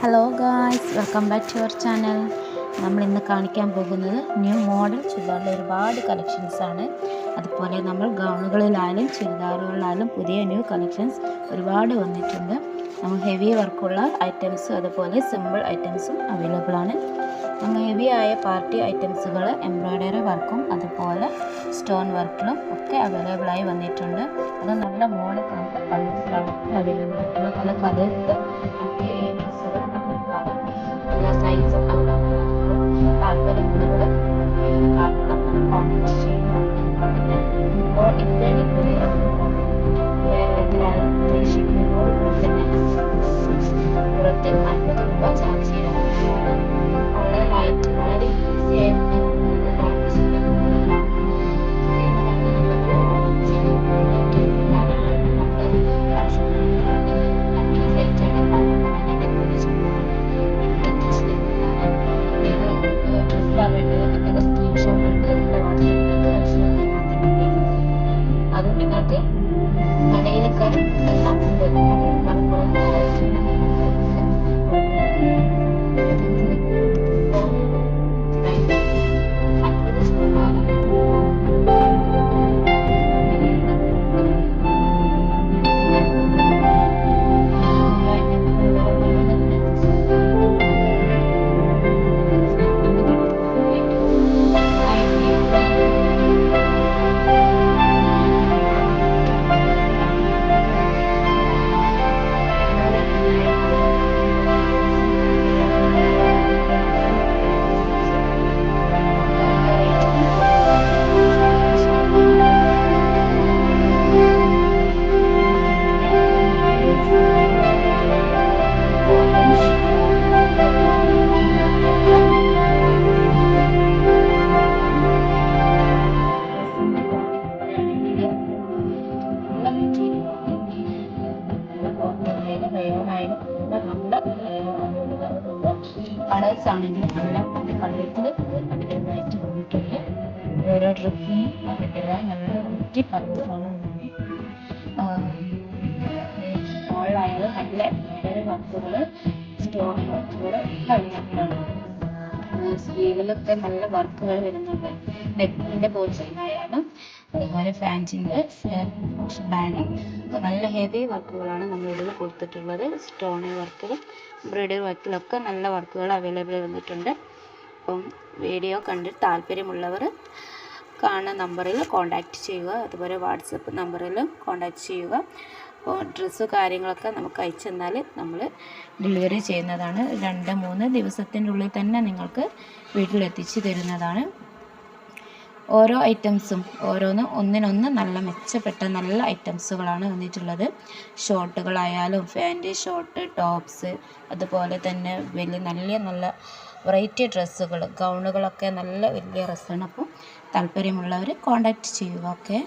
Hello guys, welcome back to your channel. നമ്മൾ ഇന്ന് കാണിക്കാൻ പോകുന്നത് ന്യൂ മോഡൽ ചുരിദാറിൻ്റെ ഒരുപാട് കളക്ഷൻസാണ്. അതുപോലെ നമ്മൾ ഗൗണുകളിലായാലും ചുരിദാറുകളിലായാലും പുതിയ ന്യൂ കളക്ഷൻസ് ഒരുപാട് വന്നിട്ടുണ്ട്. നമ്മൾ ഹെവി വർക്കുള്ള ഐറ്റംസും അതുപോലെ സിമ്പിൾ ഐറ്റംസും അവൈലബിൾ ആണ്. നമ്മൾ ഹെവി ആയ പാർട്ടി ഐറ്റംസുകൾ എംബ്രോയ്ഡറി വർക്കും അതുപോലെ സ്റ്റോൺ വർക്കിലും ഒക്കെ അവൈലബിളായി വന്നിട്ടുണ്ട്. അത് നല്ല മോഡൽ കളേഴ്സിലാണ് അവൈലബിൾ ആയിട്ടുള്ള പല കളേഴ്സ് സൈസ് താല്പര്യമുള്ളവർ കോൺടാക്ട് ചെയ്യുക. പുറത്ത് 50 രൂപ ചാർജ് ചെയ്യാം. ഓൺലൈനായിട്ട് വളരെ ഈസിയായി അത് നിങ്ങൾക്ക് കടയിലൊക്കെ എല്ലാം കളേഴ്സ് ആണെങ്കിൽ നല്ല കളേഴ്സിൽ അവൈലബിളായിട്ട് വന്നിട്ടുണ്ട്. ഓരോ ഡ്രസ്സിനും നല്ല വെറൈറ്റി കളേഴ്സാണ്. ഓൺലൈനിൽ നല്ല വർക്കുകൾ സ്റ്റോൺ വർക്കുകൾ അവൈലബിളാണ്. സ്ലീവിലൊക്കെ നല്ല വർക്കുകൾ വരുന്നുണ്ട്. നെക്കിൻ്റെ പോർഷനായാലും അതുപോലെ ഫാൻസിൻ്റെ ബാൻഡ് നല്ല ഹെവി വർക്കുകളാണ് നമ്മളിതിൽ കൊടുത്തിട്ടുള്ളത്. സ്റ്റോൺ വർക്കിലും എംബ്രോയ്ഡറി വർക്കിലൊക്കെ നല്ല വർക്കുകൾ അവൈലബിൾ വന്നിട്ടുണ്ട്. അപ്പം വീഡിയോ കണ്ടിട്ട് താല്പര്യമുള്ളവർ കാണുന്ന നമ്പറിൽ കോൺടാക്റ്റ് ചെയ്യുക. അതുപോലെ വാട്സപ്പ് നമ്പറിലും കോൺടാക്റ്റ് ചെയ്യുക. അപ്പോൾ ഡ്രസ്സ് കാര്യങ്ങളൊക്കെ നമുക്ക് അയച്ചു തന്നാൽ നമ്മൾ ഡെലിവറി ചെയ്യുന്നതാണ്. 2-3 ദിവസത്തിൻ്റെ ഉള്ളിൽ തന്നെ നിങ്ങൾക്ക് വീട്ടിലെത്തിച്ച് തരുന്നതാണ്. ഓരോ ഐറ്റംസും ഒന്നിനൊന്ന് നല്ല മെച്ചപ്പെട്ട നല്ല ഐറ്റംസുകളാണ് വന്നിട്ടുള്ളത്. ഷോർട്ടുകളായാലും ഫാൻറ്, ഷോർട്ട്, ടോപ്സ്, അതുപോലെ തന്നെ നല്ല വെറൈറ്റി ഡ്രസ്സുകൾ, ഗൗണുകളൊക്കെ നല്ല വലിയ ഡ്രസ്സാണ്. അപ്പോൾ താല്പര്യമുള്ളവർ കോൺടാക്റ്റ് ചെയ്യുക. ഓക്കെ.